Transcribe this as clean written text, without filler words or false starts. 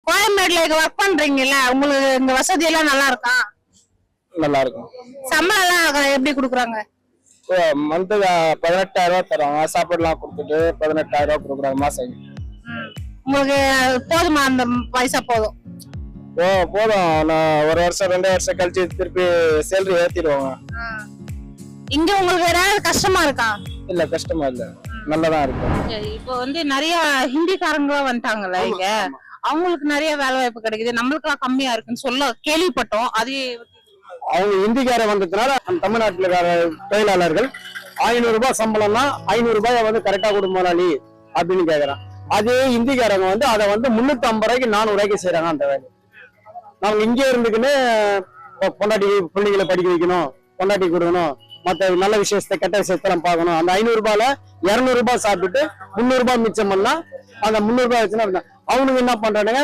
கோயம்பேடுல work பண்றீங்கல்ல, உங்களுக்கு இந்த வசதி எல்லாம் நல்லா இருக்கா? நல்லா இருக்கும். சம்பளம் எல்லாம் எப்படி குடுக்குறாங்க? மந்த்துக்கு 18,000 தராங்க. சாப்பாடுலாம் கொடுத்துட்டு 18,000 கொடுக்குறாங்க மாசம். உங்களுக்கு போதுமா? அந்த பைசா போதும்? போதும். நான் 1 வருஷம் 2 வருஷம் கழிச்சு திருப்பி சேலரி ஏத்திடுவாங்க. இங்க உங்களுக்கு ஏதாவது கஷ்டமா இருக்கா? இல்ல கஷ்டமா இல்ல, நல்லதான் இருக்கு. இப்போ வந்து நிறைய ஹிந்திக்காரங்களா வந்துட்டாங்கல்ல இங்க, அவங்களுக்கு நிறைய வேலை வாய்ப்பு கிடைக்குது, நம்மளுக்கு கம்மியா இருக்குன்னு சொல்ல கேள்விப்பட்டோம். அது அவங்க இந்திக்கார வந்ததுனால தமிழ்நாட்டுல தொழிலாளர்கள் 500 ரூபாய் சம்பளம்னா 500 ரூபாய் வந்து கரெக்டா கொடுக்க முதலாளி அப்படின்னு கேக்குறான். அதே இந்திக்காரங்க வந்து அதை வந்து 350 ரூபாய்க்கு 400 ரூபாய்க்கு செய்யறாங்க அந்த வேலை. நாங்க இங்கே இருந்துக்குன்னு பொண்டாட்டி பிள்ளைங்களை படிக்க வைக்கணும், பொண்டாட்டி கொடுக்கணும், மற்ற நல்ல விஷயத்தை கெட்ட விஷயத்தெல்லாம் பார்க்கணும். அந்த 500 ரூபாயில 200 ரூபாய் சாப்பிட்டுட்டு 300 ரூபாய் மிச்சம் பண்ணா அந்த 300 ரூபாய் வச்சுன்னா அவனுக்கு என்ன பண்றானுங்க,